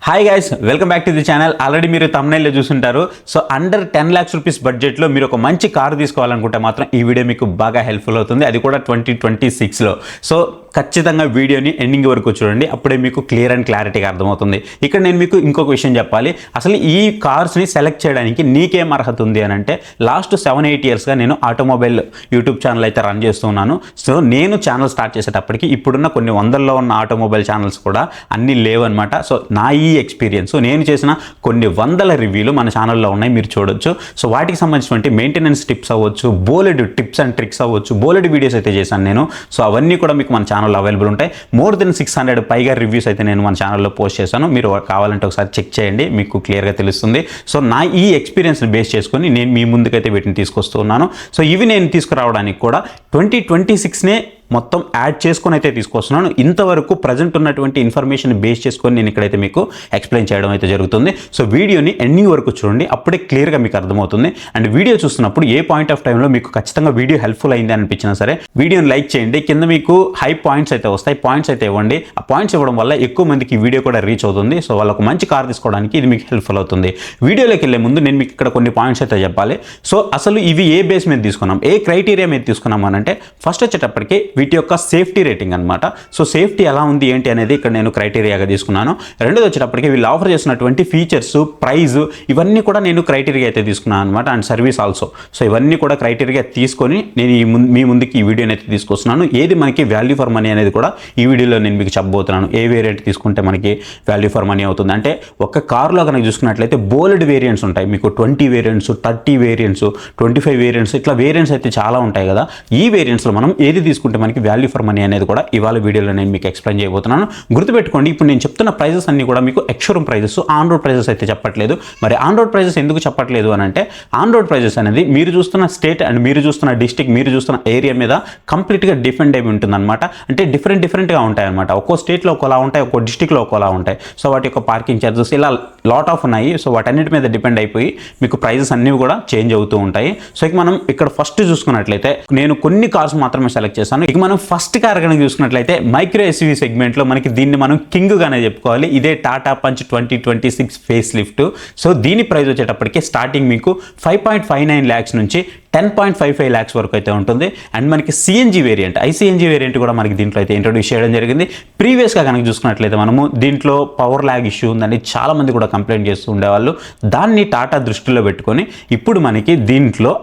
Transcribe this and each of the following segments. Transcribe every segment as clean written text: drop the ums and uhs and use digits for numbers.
Hi guys, welcome back to the channel. Already మీరు thumbnail చూసుంటారు. So under 10 lakhs rupees బడ్జెట్లో మీరు ఒక మంచి కారు తీసుకోవాలనుకుంటే మాత్రం ఈ వీడియో మీకు బాగా హెల్ప్ఫుల్ అవుతుంది, అది కూడా 2026లో. సో ఖచ్చితంగా వీడియోని ఎండింగ్ వరకు చూడండి, అప్పుడే మీకు క్లియర్ అండ్ క్లారిటీగా అర్థమవుతుంది. ఇక్కడ నేను మీకు ఇంకొక విషయం చెప్పాలి. అసలు ఈ కార్స్ని సెలెక్ట్ చేయడానికి నీకేం అర్హత ఉంది అని అంటే, లాస్ట్ 7-8 yearsగా నేను ఆటోమొబైల్ యూట్యూబ్ ఛానల్ అయితే రన్ చేస్తున్నాను. సో నేను ఛానల్ స్టార్ట్ చేసేటప్పటికి ఇప్పుడున్న కొన్ని వందల్లో ఉన్న ఆటోమొబైల్ ఛానల్స్ కూడా అన్నీ లేవన్నమాట. సో నా ఈ ఎక్స్పీరియన్స్, నేను చేసిన కొన్ని వందల రివ్యూలు మన ఛానల్లో ఉన్నాయి, మీరు చూడొచ్చు. సో వాటికి సంబంధించినటువంటి మెయింటెనెన్స్ టిప్స్ అవ్వచ్చు, బోలెడ్ టిప్స్ అండ్ ట్రిక్స్ అవ్వచ్చు, బోలెడ్ వీడియోస్ అయితే చేశాను నేను. సో అవన్నీ కూడా మీకు మన ఛానల్లో అవైలబుల్ ఉంటాయి. మోర్ దెన్ 600 పైగా రివ్యూస్ అయితే నేను మన ఛానల్లో పోస్ట్ చేశాను. మీరు కావాలంటే ఒకసారి చెక్ చేయండి, మీకు క్లియర్గా తెలుస్తుంది. సో నా ఈ ఎక్స్పీరియన్స్ని బేస్ చేసుకొని నేను మీ ముందుకైతే వీటిని తీసుకొస్తున్నాను. సో ఇవి నేను తీసుకురావడానికి కూడా 2026నే మొత్తం యాడ్ చేసుకొని అయితే తీసుకొస్తున్నాను. ఇంతవరకు ప్రజెంట్ ఉన్నటువంటి ఇన్ఫర్మేషన్ బేస్ చేసుకొని నేను ఇక్కడైతే మీకు ఎక్స్ప్లెయిన్ చేయడం అయితే జరుగుతుంది. సో వీడియోని ఎండింగ్ వరకు చూడండి, అప్పుడే క్లియర్గా మీకు అర్థమవుతుంది. అండ్ వీడియో చూస్తున్నప్పుడు ఏ పాయింట్ ఆఫ్ టైంలో మీకు ఖచ్చితంగా వీడియో హెల్ప్ఫుల్ అయింది అనిపించినా సరే వీడియోని లైక్ చేయండి. కింద మీకు హై పాయింట్స్ అయితే వస్తాయి, పాయింట్స్ అయితే ఇవ్వండి. ఆ పాయింట్స్ ఇవ్వడం వల్ల ఎక్కువ మందికి ఈ వీడియో కూడా రీచ్ అవుతుంది. సో వాళ్ళకు మంచి కార్ తీసుకోవడానికి ఇది మీకు హెల్ప్ఫుల్ అవుతుంది. వీడియోలోకి వెళ్ళే ముందు నేను మీకు ఇక్కడ కొన్ని పాయింట్స్ అయితే చెప్పాలి. సో అసలు ఇవి ఏ బేస్ మీద తీసుకున్నాం, ఏ క్రైటీరియా మీద తీసుకున్నాం అని అంటే, ఫస్ట్ వచ్చేటప్పటికి వీటి యొక్క సేఫ్టీ రేటింగ్ అనమాట. సో సేఫ్టీ ఎలా ఉంది ఏంటి అనేది ఇక్కడ నేను క్రైటీరియాగా తీసుకున్నాను. రెండోది వచ్చేటప్పటికి వీళ్ళు ఆఫర్ చేసినటువంటి ఫీచర్స్, ప్రైజ్, ఇవన్నీ కూడా నేను క్రైటీరియా అయితే తీసుకున్నాను అనమాట. And service also. సో ఇవన్నీ కూడా క్రైటీరియా తీసుకొని నేను మీ ముందుకి ఈ వీడియోని అయితే తీసుకొస్తున్నాను. ఏది మనకి వాల్యూ ఫర్ మనీ అనేది కూడా ఈ వీడియోలో నేను మీకు చెప్పబోతున్నాను. ఏ వేరియంట్ తీసుకుంటే మనకి వాల్యూ ఫర్ మనీ అవుతుంది అంటే, ఒక కార్లో కనుక చూసుకున్నట్లయితే బోలెడ్ వేరియంట్స్ ఉంటాయి. మీకు 20 వేరియంట్స్, 30 వేరియంట్స్, 25 వేరియంట్స్, ఇట్లా వేరియంట్స్ అయితే చాలా ఉంటాయి కదా. ఈ వేరియంట్స్లో మనం ఏది తీసుకుంటే మనకి వాల్యూ ఫర్ మనీ అనేది కూడా ఇవాళ వీడియోలో నేను మీకు ఎక్స్ప్లెయిన్ చేయబోతున్నాను. గుర్తుపెట్టుకోండి, ఇప్పుడు నేను చెప్తున్న ప్రైజెస్ అన్ని కూడా మీకు ex showroom prices, on road prices అయితే చెప్పట్లేదు. మరి ఆన్ రోడ్ ప్రైజెస్ ఎందుకు చెప్పట్లేదు అని అంటే, ఆన్ రోడ్ ప్రైజెస్ అనేది మీరు చూస్తున్న స్టేట్ అండ్ మీరు చూస్తున్న డిస్ట్రిక్ట్, మీరు చూస్తున్న ఏరియా మీద కంప్లీట్గా డిఫరెంట్ అయి ఉంటుందన్నమాట. అంటే డిఫరెంట్గా ఉంటాయి అనమాట. ఒక్కో స్టేట్లో ఒకలా ఉంటాయి, ఒక్కో డిస్ట్రిక్ట్లో ఒకలా ఉంటాయి. సో వాటి యొక్క పార్కింగ్ ఛార్జెస్ ఇలా లాట్ ఆఫ్ ఉన్నాయి. సో వాటన్నిటి మీద డిపెండ్ అయిపోయి మీకు ప్రైజెస్ అన్నీ కూడా చేంజ్ అవుతూ ఉంటాయి. సో ఇక మనం ఇక్కడ ఫస్ట్ చూసుకున్నట్లయితే నేను కొన్ని కార్స్ మాత్రమే సెలెక్ట్ చేశాను. ఇక మనం ఫస్ట్ కార్ కనుక చూసుకున్నట్లయితే మైక్రో ఎస్యూవీ సెగ్మెంట్లో మనకి దీన్ని మనం కింగ్ గానే చెప్పుకోవాలి. ఇదే Tata punch 2026 face lift. So దీని ప్రైస్ వచ్చేటప్పటికి స్టార్టింగ్ మీకు 5.59 lakhs నుంచి 10.55 lakhs వరకు అయితే ఉంటుంది. అండ్ మనకి సిఎన్జీ వేరియంట్, ఐసిఎన్జీ వేరియంట్ కూడా మనకి దీంట్లో అయితే ఇంట్రొడ్యూస్ చేయడం జరిగింది. ప్రీవియస్గా కనుక చూసుకున్నట్లయితే మనము దీంట్లో పవర్ ల్యాగ్ ఇష్యూ ఉందని చాలామంది కూడా కంప్లైంట్ చేస్తూ ఉండేవాళ్ళు. దాన్ని టాటా దృష్టిలో పెట్టుకొని ఇప్పుడు మనకి దీంట్లో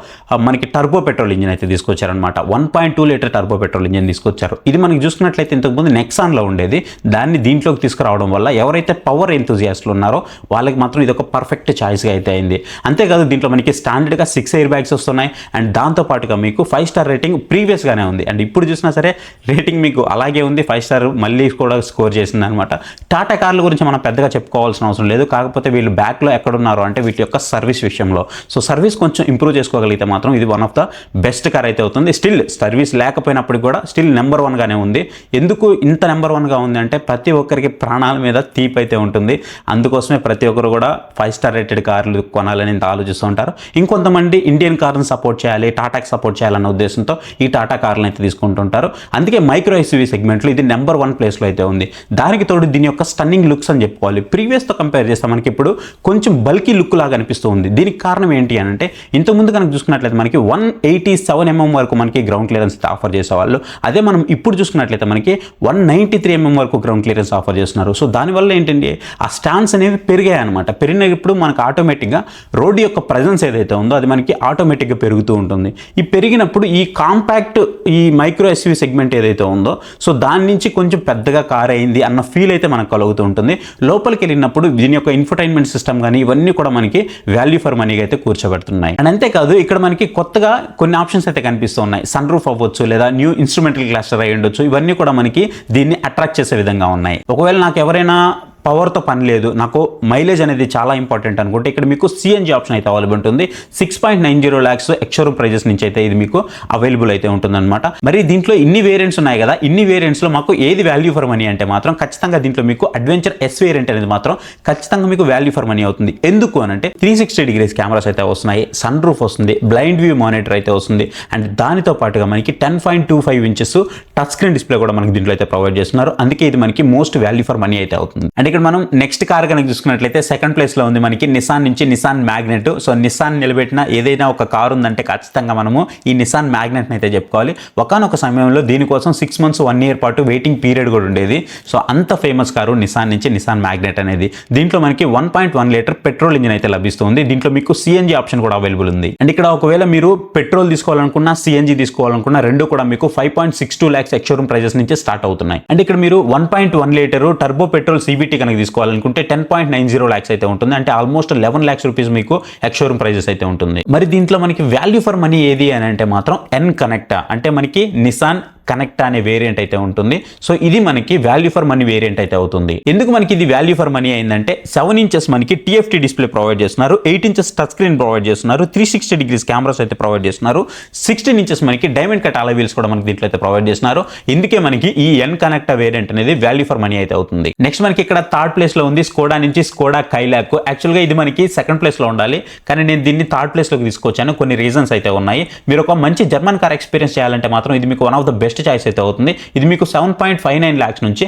మనకి టర్బో పెట్రోల్ ఇంజిన్ అయితే తీసుకొచ్చారనమాట. 1.2 లీటర్ టర్బో పెట్రోల్ ఇంజిన్ తీసుకొచ్చారు. ఇది మనకి చూసుకున్నట్లయితే ఇంతకుముందు నెక్సాన్లో ఉండేది, దాన్ని దీంట్లోకి తీసుకురావడం వల్ల ఎవరైతే పవర్ ఎంతూజియాస్ట్లు ఉన్నారో వాళ్ళకి మాత్రం ఇది ఒక పర్ఫెక్ట్ ఛాయిస్గా అయితే అయింది. అంతేకాదు దీంట్లో మనకి స్టాండర్డ్గా 6 ఎయిర్ బ్యాగ్స్ వస్తున్నాయి. అండ్ దాంతోపాటుగా మీకు 5 స్టార్ రేటింగ్ ప్రీవియస్గానే ఉంది. అండ్ ఇప్పుడు చూసినా సరే రేటింగ్ మీకు అలాగే ఉంది, 5 స్టార్ మళ్ళీ కూడా స్కోర్ చేసింది అనమాట. టాటా కార్ల గురించి మనం పెద్దగా చెప్పుకోవాల్సిన అవసరం లేదు. కాకపోతే వీళ్ళు బ్యాక్లో ఎక్కడున్నారు అంటే వీటి యొక్క సర్వీస్ విషయంలో. సో సర్వీస్ కొంచెం ఇంప్రూవ్ చేసుకోగలిగితే మాత్రం ఇది one of the best car అయితే అవుతుంది. స్టిల్ సర్వీస్ లేకపోయినప్పటికీ కూడా స్టిల్ నెంబర్ 1గానే ఉంది. ఎందుకు ఇంత నెంబర్ 1గా ఉంది అంటే, ప్రతి ఒక్కరికి ప్రాణాల మీద తీపి అయితే ఉంటుంది. అందుకోసమే ప్రతి ఒక్కరు కూడా 5 స్టార్ రేటెడ్ కార్లు కొనాలని ఇంత ఆలోచిస్తూ ఉంటారు. ఇంకొంతమంది ఇండియన్ కార్ని సపోర్ట్ చేయాలి, టాటాకి సపోర్ట్ చేయాలన్న ఉద్దేశంతో ఈ టాటా కార్లను అయితే తీసుకుంటుంటారు. అందుకే మైక్రో ఎస్యూవీ సెగ్మెంట్లో ఇది నెంబర్ 1 ప్లేస్లో అయితే ఉంది. దానికి తోడు దీని యొక్క స్టన్నింగ్ లుక్స్ అని చెప్పుకోవాలి. ప్రీవియస్తో కంపేర్ చేస్తే మనకి ఇప్పుడు కొంచెం బల్కీ లుక్ లాగా అనిపిస్తూ ఉంది. దీనికి కారణం ఏంటి అని అంటే, ఇంతకుముందు కనుక చూసుకున్నట్లయితే మనకి 187 mm వరకు మనకి గ్రౌండ్ క్లియరెన్స్ ఆఫర్ చేసేవాళ్ళు. అదే మనం ఇప్పుడు చూసుకున్నట్లయితే మనకి 193 mm వరకు గ్రౌండ్ క్లియరెన్స్ ఆఫర్ చేస్తున్నారు. సో దానివల్ల ఏంటంటే ఆ స్టాండ్స్ అనేవి పెరిగాయి అనమాట. పెరిగినప్పుడు మనకు ఆటోమేటిక్గా రోడ్డు యొక్క ప్రెజెన్స్ ఏదైతే ఉందో అది మనకి ఆటోమేటిక్గా పెరుగుతూ ఉంటుంది. ఈ పెరిగినప్పుడు ఈ కాంపాక్ట్ ఈ మైక్రో ఎస్యూవీ సెగ్మెంట్ ఏదైతే ఉందో, సో దాని నుంచి కొంచెం పెద్దగా కార్ అయింది అన్న ఫీల్ అయితే మనకు కలుగుతూ ఉంటుంది. లోపలికి వెళ్ళినప్పుడు దీని యొక్క ఇన్ఫర్టైన్మెంట్ సిస్టమ్ కానీ ఇవన్నీ కూడా మనకి వాల్యూ ఫర్ మనీగా అయితే కూర్చోబెడుతున్నాయి. అండ్ అంతేకాదు ఇక్కడ మనకి కొత్తగా కొన్ని ఆప్షన్స్ అయితే కనిపిస్తూ ఉన్నాయి. సన్ రూఫ్ అవ్వచ్చు, లేదా న్యూ ఇన్స్ట్రుమెంటల్ క్లస్టర్ అయి ఉండొచ్చు. ఇవన్నీ కూడా మనకి దీన్ని అట్రాక్ట్ చేసే విధంగా ఉన్నాయి. ఒకవేళ నాకు ఎవరైనా పవర్తో పని లేదు, నాకు మైలేజ్ అనేది చాలా ఇంపార్టెంట్ అనుకుంటే ఇక్కడ మీకు సిఎన్జీ ఆప్షన్ అయితే అవైలబుల్ ఉంటుంది. 6.90 lakhs ఎక్స్‌షోరూమ్ ప్రైజెస్ నుంచి అయితే ఇది మీకు అవైలబుల్ అయితే ఉంటుందన్నమాట. మరి దీంట్లో ఇన్ని వేరియంట్స్ ఉన్నాయి కదా, ఇన్ని వేరియంట్స్లో మాకు ఏది వాల్యూ ఫర్ మనీ అంటే మాత్రం ఖచ్చితంగా దీంట్లో మీకు అడ్వెంచర్ ఎస్ వేరియంట్ అనేది మాత్రం ఖచ్చితంగా మీకు వాల్యూ ఫర్ మనీ అవుతుంది. ఎందుకు అని అంటే 360 degrees కెమెరాస్ అయితే వస్తున్నాయి, సన్ రూఫ్ వస్తుంది, బ్లైండ్ వ్యూ మానిటర్ అయితే వస్తుంది. అండ్ దానితో పాటుగా మనకి 10.25 inches టచ్ స్క్రీన్ డిస్ప్లే కూడా మనకి దీంట్లో అయితే ప్రొవైడ్ చేస్తున్నారు. అందుకే ఇది మనకి మోస్ట్ వాల్యూ ఫర్ మనీ అయితే అవుతుంది. అండ్ ఇక్కడ మనం నెక్స్ట్ కార్ కనుక చూసుకున్నట్లయితే సెకండ్ ప్లేస్ లో ఉంది మనకి నిసాన్ నుంచి నిసాన్ మ్యాగ్నెట్. సో నిసాన్ నిలబెట్టిన ఏదైనా ఒక కార్ ఉందంటే ఖచ్చితంగా మనము ఈ నిసాన్ మ్యాగ్నెట్ అయితే చెప్పుకోవాలి. ఒకానొక సమయంలో దీనికోసం 6 months 1 year పాటు వెయిటింగ్ పీరియడ్ కూడా ఉండేది. సో అంత ఫేమస్ కారు నిసాన్ నుంచి నిసాన్ మ్యాగ్నెట్ అనేది. దీంట్లో మనకి 1.1 లీటర్ పెట్రోల్ ఇంజిన్ అయితే లభిస్తుంది. దీంట్లో మీకు సిఎన్జి ఆప్షన్ కూడా అవైలబుల్ ఉంది. అండ్ ఇక్కడ ఒకవేళ మీరు పెట్రోల్ తీసుకోవాలనుకున్నా సిఎన్జి తీసుకోవాలనుకున్నా రెండు కూడా మీకు 5.62 lakhs ఎక్స్‌షోరూమ్ ప్రైజెస్ నుంచి స్టార్ట్ అవుతున్నాయి. అండ్ ఇక్కడ మీరు 1.1 లీటర్ టర్బో పెట్రోల్ సివిటీ కనుక తీసుకోవాలనుకుంటే 10.90 lakhs అయితే ఉంటుంది. అంటే ఆల్మోస్ట్ 11 lakhs రూపీస్ మీకు ఎక్స్‌షోరూమ్ ప్రైజెస్ అయితే ఉంటుంది. మరి దీంట్లో మనకి వాల్యూ ఫర్ మనీ ఏది అని అంటే మాత్రం ఎన్ కనెక్టా, అంటే మనకి నిసాన్ కనెక్ట్ అనే వేరియంట్ అయితే ఉంటుంది. సో ఇది మనకి వాల్యూ ఫర్ మనీ వేరియంట్ అయితే అవుతుంది. ఎందుకు మనకి ఇది వాల్యూ ఫర్ మనీ అయిందంటే 7 inches మనకి TFT డిస్ప్లే ప్రొవైడ్ చేస్తున్నారు, 8 inches టచ్ స్క్రీన్ ప్రొవైడ్ చేస్తున్నారు, 360 degrees కెమెరాస్ అయితే ప్రొవైడ్ చేస్తున్నారు, 16 inches మనకి డైమండ్ కట్ అలా వీల్స్ కూడా మనకి దీంట్లో అయితే ప్రొవైడ్ చేస్తున్నారు. ఇందుకే మనకి ఈ ఎన్ కనెక్ట్ వేరియంట్ అనేది వాల్యూ ఫర్ మనీ అయితే అవుతుంది. నెక్స్ట్ మనకి ఇక్కడ థర్డ్ ప్లేస్ లో ఉంది స్కోడా నుంచి స్కోడా కైలాక్. యాక్చువల్గా ఇది మనకి సెకండ్ ప్లేస్ లో ఉండాలి, కానీ నేను దీన్ని థర్డ్ ప్లేస్ లోకి తీసుకొచ్చాను. కొన్ని రీజన్స్ అయితే ఉన్నాయి. మీరు ఒక మంచి జర్మన్ కార్ ఎక్స్పీరియన్స్ చేయాలంటే మాత్రం ఇది మీకు one of the best choice అయితే అవుతుంది. ఇది మీకు 7.59 lakhs నుంచి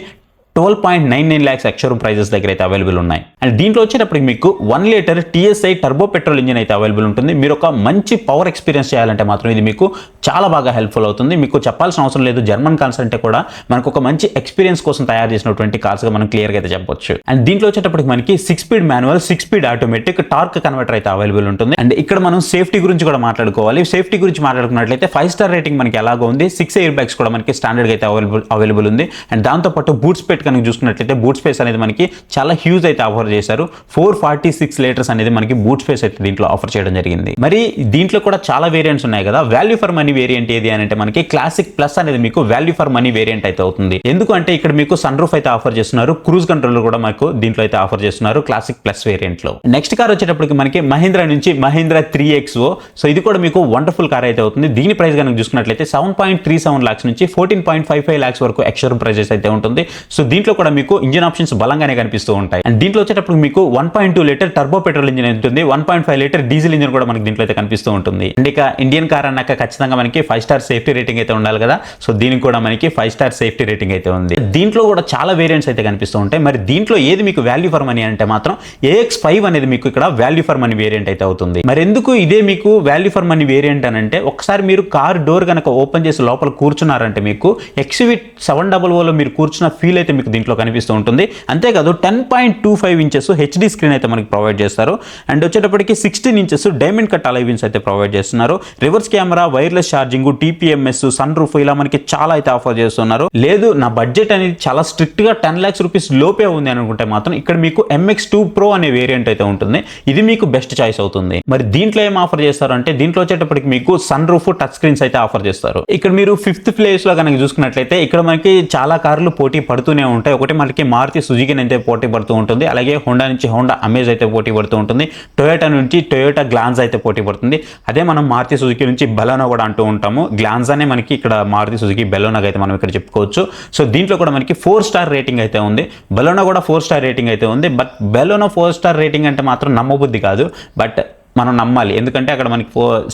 12.99 lakhs ఎక్స్‌షోరూమ్ ప్రైజెస్ దగ్గర అయితే అవైలబుల్ ఉన్నాయి. అండ్ దీంట్లో వచ్చేటప్పటికి మీకు 1 litre TSI turbo petrol engine అయితే అవైలబుల్ ఉంటుంది. మీరు ఒక మంచి పవర్ ఎక్స్పీరియన్స్ చేయాలంటే మాత్రం ఇది మీకు చాలా బాగా హెల్ప్ఫుల్ అవుతుంది. మీకు చెప్పాల్సిన అవసరం లేదు, జర్మన్ కార్స్ అంటే కూడా మనకు ఒక మంచి ఎక్స్పీరియన్స్ కోసం తయారు చేసినటువంటి కార్స్గా మనం క్లియర్గా అయితే చెప్పొచ్చు. అండ్ దీంట్లో వచ్చేటప్పటికి మనకి 6 speed manual, 6 speed automatic, torque converter అయితే అవైలబుల్ ఉంటుంది. అండ్ ఇక్కడ మనం సేఫ్టీ గురించి కూడా మాట్లాడుకోవాలి. సేఫ్టీ గురించి మాట్లాడుకున్నట్లయితే 5 star రేటింగ్ మనకి ఎలాగో ఉంది, 6 ఎయిర్ బ్యాగ్స్ కూడా మనకి స్టాండర్డ్ అయితే అవైలబుల్ ఉంది. అండ్ దాంతోపాటు బూట్ స్పేస్ కనుక చూసుకున్నట్లయితే బూట్ స్పేస్ అనేది మనకి చాలా హ్యూజ్ అయితే ఆఫర్ చేశారు. 446 లీటర్స్ అనేది మనకి బూట్ స్పేస్ అయితే దీంట్లో ఆఫర్ చేయడం జరిగింది. మరి దీంట్లో కూడా చాలా వేరియంట్స్ ఉన్నాయి కదా. వాల్యూ ఫర్ మనీ వేరియంట్ ఏది అని అంటే మనకి క్లాసిక్ ప్లస్ అనేది మీకు వాల్యూ ఫర్ మనీ వేరియంట్ అయితే అవుతుంది. ఎందుకంటే ఇక్కడ మీకు సన్ రూఫ్ అయితే ఆఫర్ చేస్తున్నారు, క్రూజ్ కంట్రోల్ కూడా మనకు దీంట్లో అయితే ఆఫర్ చేస్తున్నారు క్లాసిక్ ప్లస్ వేరియంట్ లో. నెక్స్ట్ కార్ వచ్చేటప్పటికి మనకి మహీంద్రా నుంచి మహీంద్రా 3XO. సో ఇది కూడా మీకు వండర్ఫుల్ కార్ అయితే అవుతుంది. దీని ప్రైస్ కనుక చూసుకున్నట్లయితే 7.37 lakhs నుంచి 14.55 lakhs వరకు ఎక్స్‌షోరూమ్ ప్రైజెస్ అయితే ఉంటుంది. సో దీంట్లో కూడా మీకు ఇంజిన్ ఆప్షన్స్ బలంగానే కనిపిస్తూ ఉంటాయి. అండ్ దీంట్లో వచ్చేటప్పుడు మీకు 1.2 లీటర్ టర్బో పెట్రోల్ ఇంజిన్ ఉంటుంది, 1.5 లీటర్ డీజిల్ ఇంజిన్ కూడా మనకి దీంట్లో అయితే కనిపిస్తూ ఉంటుంది. అండ్ ఇక ఇండియన్ కార్ అన్నాక ఖచ్చితంగా మనకి 5 star సేఫ్టీ రేటింగ్ అయితే ఉండాలి కదా. సో దీనికి కూడా మనకి 5 star సేఫ్టీ రేటింగ్ అయితే ఉంది. దీంట్లో కూడా చాలా వేరియంట్స్ అయితే కనిపిస్తూ ఉంటాయి. మరి దీంట్లో ఏది మీకు వాల్యూ ఫర్ మనీ అంటే మాత్రం AX5 అనేది మీకు ఇక్కడ వాల్యూ ఫర్ మనీ వేరియంట్ అయితే అవుతుంది. మరి ఎందుకు ఇదే మీకు వాల్యూ ఫర్ మనీ వేరియంట్ అని అంటే, ఒకసారి మీరు కార్ డోర్ కనుక ఓపెన్ చేసి లోపల కూర్చున్నారంటే మీకు XUV 700లో మీరు కూర్చున్న ఫీల్ అయితే మీకు దీంట్లో కనిపిస్తూ ఉంటుంది. అంతేకాదు 10.25 inches HD స్క్రీన్ అయితే మనకి ప్రొవైడ్ చేస్తారు. అండ్ వచ్చేటప్పటికి 16 inches diamond cut alloy wheels అయితే ప్రొవైడ్ చేస్తున్నారు. Reverse camera, wireless charging, TPMS, sun roof ఇలా మనకి చాలా అయితే ఆఫర్ చేస్తున్నారు. లేదు నా బడ్జెట్ అనేది చాలా స్ట్రిక్ట్ గా 10 lakhs రూపీస్ లోపే ఉంది అనుకుంటే మాత్రం ఇక్కడ మీకు MX2 Pro అనే వేరియంట్ అయితే ఉంటుంది. ఇది మీకు బెస్ట్ చాయిస్ అవుతుంది. మరి దీంట్లో ఏం ఆఫర్ చేస్తారు అంటే, దీంట్లో వచ్చేటప్పటికి మీకు సన్ రూఫ్, టచ్ స్క్రీన్స్ అయితే ఆఫర్ చేస్తారు. ఇక్కడ మీరు 5th ప్లేస్ లో కనుక చూసుకున్నట్లయితే ఇక్కడ మనకి చాలా కార్లు పోటీ పడుతూనే ఉంటాయి. ఒకటి మనకి మారుతి సుజుకి అయితే పోటీ పడుతూ ఉంటుంది, అలాగే హోండా నుంచి హోండా అమేజ్ అయితే పోటీ పడుతూ ఉంటుంది, టొయోటా నుంచి టొయోటా గ్లాన్స్ అయితే పోటీ పడుతుంది. అదే మనం మారుతి సుజుకి నుంచి బెలోనా కూడా అంటూ ఉంటాము. గ్లాన్స్ అనే మనకి ఇక్కడ మారుతి సుజుకి బెలోనాగా అయితే మనం ఇక్కడ చెప్పుకోవచ్చు. సో దీంట్లో కూడా మనకి 4 star రేటింగ్ అయితే ఉంది. బెలోనా కూడా 4 star రేటింగ్ అయితే ఉంది. బట్ బెలోనా 4 star రేటింగ్ అంటే మాత్రం నమ్మబుద్ధి కాదు, బట్ మనం నమ్మాలి. ఎందుకంటే అక్కడ మనకి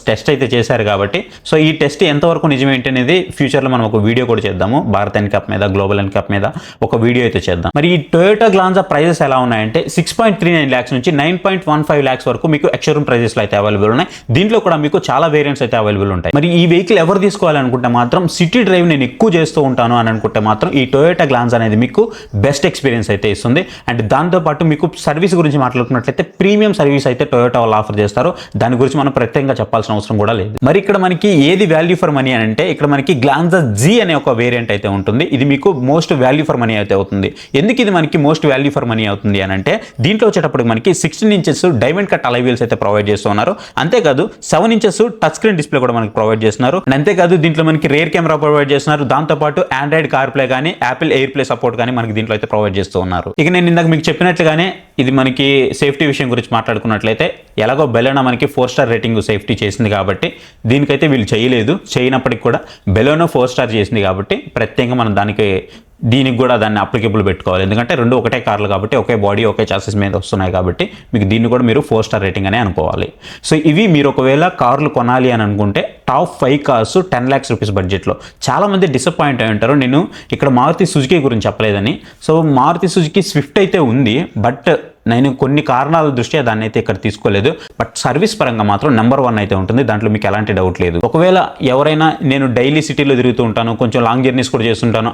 టెస్ట్ అయితే చేశారు కాబట్టి. సో ఈ టెస్ట్ ఎంతవరకు నిజమేంటి అనేది ఫ్యూచర్లో మనం ఒక వీడియో కూడా చేద్దాము. భారత్ ఎన్కప్ మీద, గ్లోబల్ ఎన్కప్ మీద ఒక వీడియో అయితే చేద్దాం. మరి ఈ టొయోటా గ్లాన్సా ప్రైజెస్ ఎలా ఉన్నాయంటే 6.39 lakhs నుంచి 9.15 lakhs వరకు మీకు ఎక్స్‌షోరూమ్ ప్రైజెస్లో అయితే అవైలబుల్ ఉన్నాయి. దీంట్లో కూడా మీకు చాలా వేరియంట్స్ అయితే అవైలబుల్ ఉంటాయి. మరి ఈ వెహికల్ ఎవరు తీసుకోవాలనుకుంటే మాత్రం సిటీ డ్రైవ్ నేను ఎక్కువ చేస్తూ ఉంటాను అని అనుకుంటే మాత్రం ఈ టొయోటా గ్లాన్స్ అనేది మీకు బెస్ట్ ఎక్స్పీరియన్స్ అయితే ఇస్తుంది. అండ్ దాంతోపాటు మీకు సర్వీస్ గురించి మాట్లాడుకున్నట్లయితే ప్రీమియం సర్వీస్ అయితే టొయోటా వాళ్ళు ఆఫర్ చేస్తారు. దాని గురించి మనం ప్రత్యేకంగా చెప్పాల్సిన అవసరం కూడా లేదు. మరి ఇక్కడ మనకి ఏది వాల్యూ ఫర్ మనీ అని అంటే, ఇక్కడ మనకి గ్లాన్సా G అనే ఒక వేరియంట్ అయితే ఉంటుంది. ఇది మీకు మోస్ట్ వాల్యూ ఫర్ మనీ అయితే అవుతుంది. ఎందుకు ఇది మనకి మోస్ట్ వాల్యూ ఫర్ మనీ అవుతుంది అని అంటే, దీంట్లో వచ్చేటప్పుడు మనకి 16 inches diamond cut alloy wheels అయితే ప్రొవైడ్ చేస్తున్నారు. అంతేకాదు 7 inches టచ్ స్క్రీన్ డిస్ప్లే కూడా మనకి ప్రొవైడ్ చేస్తున్నారు. అంతేకాదు దీంట్లో మనకి రేర్ కెమెరా ప్రొవైడ్ చేస్తున్నారు. దాంతోపాటు ఆండ్రాయిడ్ కార్ ప్లే కానీ, యాపిల్ ఎయిర్ ప్లే సపోర్ట్ కానీ మనకి దీంట్లో అయితే ప్రొవైడ్ చేస్తూ ఉన్నారు. ఇక నేను ఇందాక మీకు చెప్పినట్లుగానే ఇది మనకి సేఫ్టీ విషయం గురించి మాట్లాడుకున్నట్లయితే, ఎలాగో బెలోనా మనకి 4 star రేటింగ్ సేఫ్టీ చేసింది కాబట్టి దీనికైతే వీళ్ళు చేయలేదు. చేయనప్పటికి కూడా బెలోనా 4 star చేసింది కాబట్టి ప్రత్యేకంగా మనం దానికి దీనికి కూడా దాన్ని అప్లికేబుల్ పెట్టుకోవాలి, ఎందుకంటే రెండు ఒకటే కార్లు కాబట్టి ఒకే బాడీ ఒకే చాసెస్ మీద వస్తున్నాయి కాబట్టి మీకు దీన్ని కూడా మీరు 4 స్టార్ రేటింగ్ అనే అనుకోవాలి. సో ఇవి మీరు ఒకవేళ కార్లు కొనాలి అని అనుకుంటే టాప్ 5 కార్స్ 10 lakhs రూపీస్ బడ్జెట్లో. చాలామంది డిసప్పాయింట్ అయి ఉంటారు నేను ఇక్కడ మారుతి సుజుకి గురించి చెప్పలేదని. సో మారుతి సుజుకి స్విఫ్ట్ అయితే ఉంది, బట్ నేను కొన్ని కారణాల దృష్ట్యా దాన్ని అయితే ఇక్కడ తీసుకోలేదు. బట్ సర్వీస్ పరంగా మాత్రం నెంబర్ 1 అయితే ఉంటుంది, దాంట్లో మీకు ఎలాంటి డౌట్ లేదు. ఒకవేళ ఎవరైనా నేను డైలీ సిటీలో తిరుగుతూ ఉంటాను, కొంచెం లాంగ్ జర్నీస్ కూడా చేస్తుంటాను,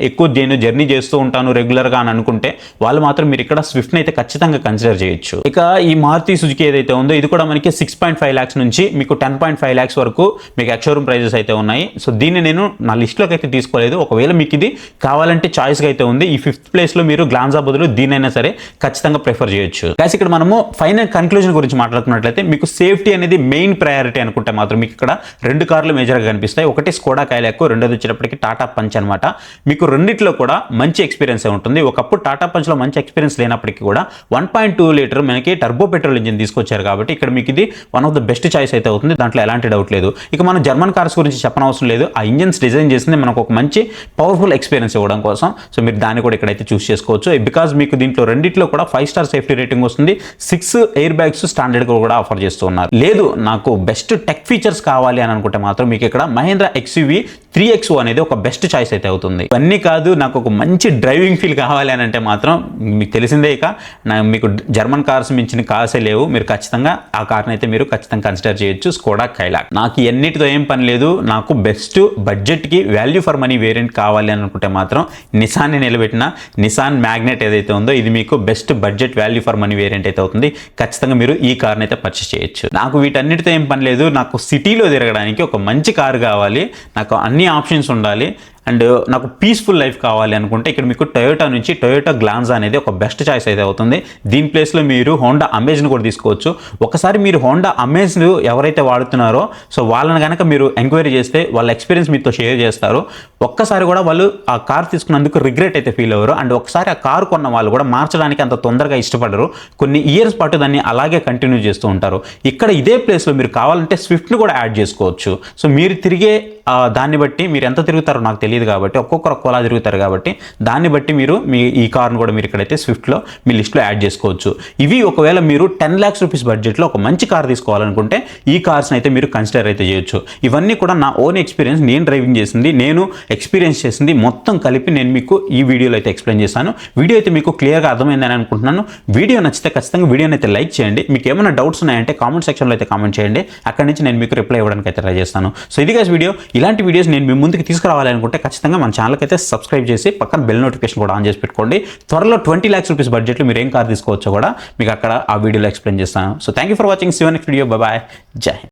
ఎక్కువ నేను జర్నీ చేస్తూ ఉంటాను రెగ్యులర్గా అని అనుకుంటే వాళ్ళు మాత్రం మీరు ఇక్కడ స్విఫ్ట్ని అయితే ఖచ్చితంగా కన్సిడర్ చేయొచ్చు. ఇక ఈ మారుతి సుజుకి ఏదైతే ఉందో ఇది కూడా మనకి 6.5 lakhs నుంచి మీకు 10.5 lakhs వరకు మీకు ఎక్స్‌షోరూమ్ ప్రైజెస్ అయితే ఉన్నాయి. సో దీన్ని నేను నా లిస్ట్లోకి అయితే తీసుకోలేదు. ఒకవేళ మీకు ఇది కావాలంటే చాయిస్గా అయితే ఉంది. ఈ 5th ప్లేస్లో మీరు గ్లాన్జా బదులు దీనైనా సరే ఖచ్చితంగా ప్రిఫర్ చేయొచ్చు. గైస్ ఇక్కడ మనము ఫైనల్ కన్క్లూజన్ గురించి మాట్లాడుకున్నట్లయితే మీకు సేఫ్టీ అనేది మెయిన్ ప్రయారిటీ అనుకుంటే మాత్రం మీకు ఇక్కడ 2 కార్లు మేజర్గా కనిపిస్తాయి. ఒకటి స్కోడా కైలాక్, రెండోది వచ్చేటప్పటికి టాటా పంచ్ అనమాట. మీకు రెండిట్లో కూడా మంచి ఎక్స్పీరియన్స్ ఉంటుంది. ఒకప్పుడు టాటా పంచ్లో మంచి ఎక్స్పీరియన్స్ లేనప్పటికీ కూడా 1.2 లీటర్ మనకి టర్బో పెట్రోల్ ఇంజిన్ తీసుకొచ్చారు కాబట్టి ఇక్కడ మీకు ఇది one of the best choice అయితే అవుతుంది, దాంట్లో ఎలాంటి డౌట్ లేదు. ఇక మనం జర్మన్ కార్స్ గురించి చెప్పనవసరం లేదు. ఆ ఇంజిన్స్ డిజైన్ చేసింది మనకు ఒక మంచి పవర్ఫుల్ ఎక్స్పీరియన్స్ ఇవ్వడం కోసం. సో మీరు దాన్ని కూడా ఇక్కడైతే చూస్ చేసుకోవచ్చు. బికాజ్ మీకు దీంట్లో రెండిట్లో కూడా 5 స్టార్ సేఫ్టీ రేటింగ్ వస్తుంది. 6 ఎయిర్ బ్యాగ్స్ స్టాండర్డ్ కూడా ఆఫర్ చేస్తూ ఉన్నారు. లేదు నాకు బెస్ట్ టెక్ ఫీచర్స్ కావాలి అని అనుకుంటే మాత్రం మీకు ఇక్కడ మహేంద్ర XUV 3XO అనేది ఒక బెస్ట్ చాయిస్ అయితే అవుతుంది. ఇవన్నీ కాదు నాకు ఒక మంచి డ్రైవింగ్ ఫీల్ కావాలి అని అంటే మాత్రం మీకు తెలిసిందే, ఇక మీకు జర్మన్ కార్స్ మించిన కార్సే లేవు. మీరు ఖచ్చితంగా ఆ కార్ని అయితే మీరు ఖచ్చితంగా కన్సిడర్ చేయొచ్చు, స్కోడా కైలాక్. నాకు ఎన్నిటితో ఏం పని లేదు, నాకు బెస్ట్ బడ్జెట్కి వాల్యూ ఫర్ మనీ వేరియంట్ కావాలి అని అనుకుంటే మాత్రం నిసాన్ని నిలబెట్టిన నిసాన్ మ్యాగ్నెట్ ఏదైతే ఉందో ఇది మీకు best budget value for money variant అయితే అవుతుంది. ఖచ్చితంగా మీరు ఈ కార్ని అయితే పర్చేస్ చేయొచ్చు. నాకు వీటన్నిటితో ఏం పని లేదు, నాకు సిటీలో తిరగడానికి ఒక మంచి కారు కావాలి, నాకు అన్ని ఆప్షన్స్ ఉండాలి అండ్ నాకు పీస్ఫుల్ లైఫ్ కావాలి అనుకుంటే ఇక్కడ మీకు టొయోటా నుంచి టొయోటా గ్లాన్జా అనేది ఒక బెస్ట్ చాయిస్ అయితే అవుతుంది. దీని ప్లేస్లో మీరు హోండా అమేజ్ని కూడా తీసుకోవచ్చు. ఒకసారి మీరు హోండా అమేజ్ ఎవరైతే వాడుతున్నారో సో వాళ్ళని కనుక మీరు ఎంక్వైరీ చేస్తే వాళ్ళ ఎక్స్పీరియన్స్ మీతో షేర్ చేస్తారు. ఒక్కసారి కూడా వాళ్ళు ఆ కార్ తీసుకున్నందుకు రిగ్రెట్ అయితే ఫీల్ అవ్వరు. అండ్ ఒకసారి ఆ కారు కొన్న వాళ్ళు కూడా మార్చడానికి అంత తొందరగా ఇష్టపడరు. కొన్ని ఇయర్స్ పాటు దాన్ని అలాగే కంటిన్యూ చేస్తూ ఉంటారు. ఇక్కడ ఇదే ప్లేస్లో మీరు కావాలంటే స్విఫ్ట్ని కూడా యాడ్ చేసుకోవచ్చు. సో మీరు తిరిగే దాన్ని బట్టి మీరు ఎంత తిరుగుతారో నాకు తెలియదు కాబట్టి ఒక్కొక్కరు ఒక్కోలా తిరుగుతారు కాబట్టి దాన్ని బట్టి మీరు మీ ఈ కార్ను కూడా మీరు ఇక్కడైతే స్విఫ్ట్లో మీ లిస్ట్లో యాడ్ చేసుకోవచ్చు. ఇవి ఒకవేళ మీరు 10 lakhs రూపీస్ బడ్జెట్లో ఒక మంచి కార్ తీసుకోవాలనుకుంటే ఈ కార్స్ని అయితే మీరు కన్సిడర్ అయితే చేయొచ్చు. ఇవన్నీ కూడా నా ఓన్ ఎక్స్పీరియన్స్, నేను డ్రైవింగ్ చేసింది, నేను ఎక్స్పీరియన్స్ చేసింది మొత్తం కలిపి నేను మీకు ఈ వీడియోలో అయితే ఎక్స్ప్లెయిన్ చేశాను. వీడియో అయితే మీకు క్లియర్గా అర్థమైందని అనుకుంటున్నాను. వీడియో నచ్చితే ఖచ్చితంగా వీడియోని అయితే లైక్ చేయండి. మీకు ఏమైనా డౌట్స్ ఉన్నాయంటే కామెంట్ సెక్షన్లో అయితే కామెంట్ చేయండి, అక్కడి నుంచి నేను మీకు రిప్లై ఇవ్వడానికి అయితే ట్రై చేస్తాను. సో ఇది గైస్ వీడియో. ఇలాంటి వీడియోస్ నేను మీ ముందుకు తీసుకురావాలనుకుంటే ఖచ్చితంగా మన ఛానల్కి అయితే సబ్స్క్రైబ్ చేసి పక్కన బెల్ నోటిఫికేషన్ కూడా ఆన్ చేసి పెట్టుకోండి. త్వరలో 20 lakhs రూపీస్ బడ్జెట్లో మీరు ఏం కార్ తీసుకోవచ్చో కూడా మీకు అక్కడ ఆ వీడియోలో ఎక్స్ప్లెయిన్ చేస్తాను. So thank you for watching. See you next video. Bye bye. జై హింద్.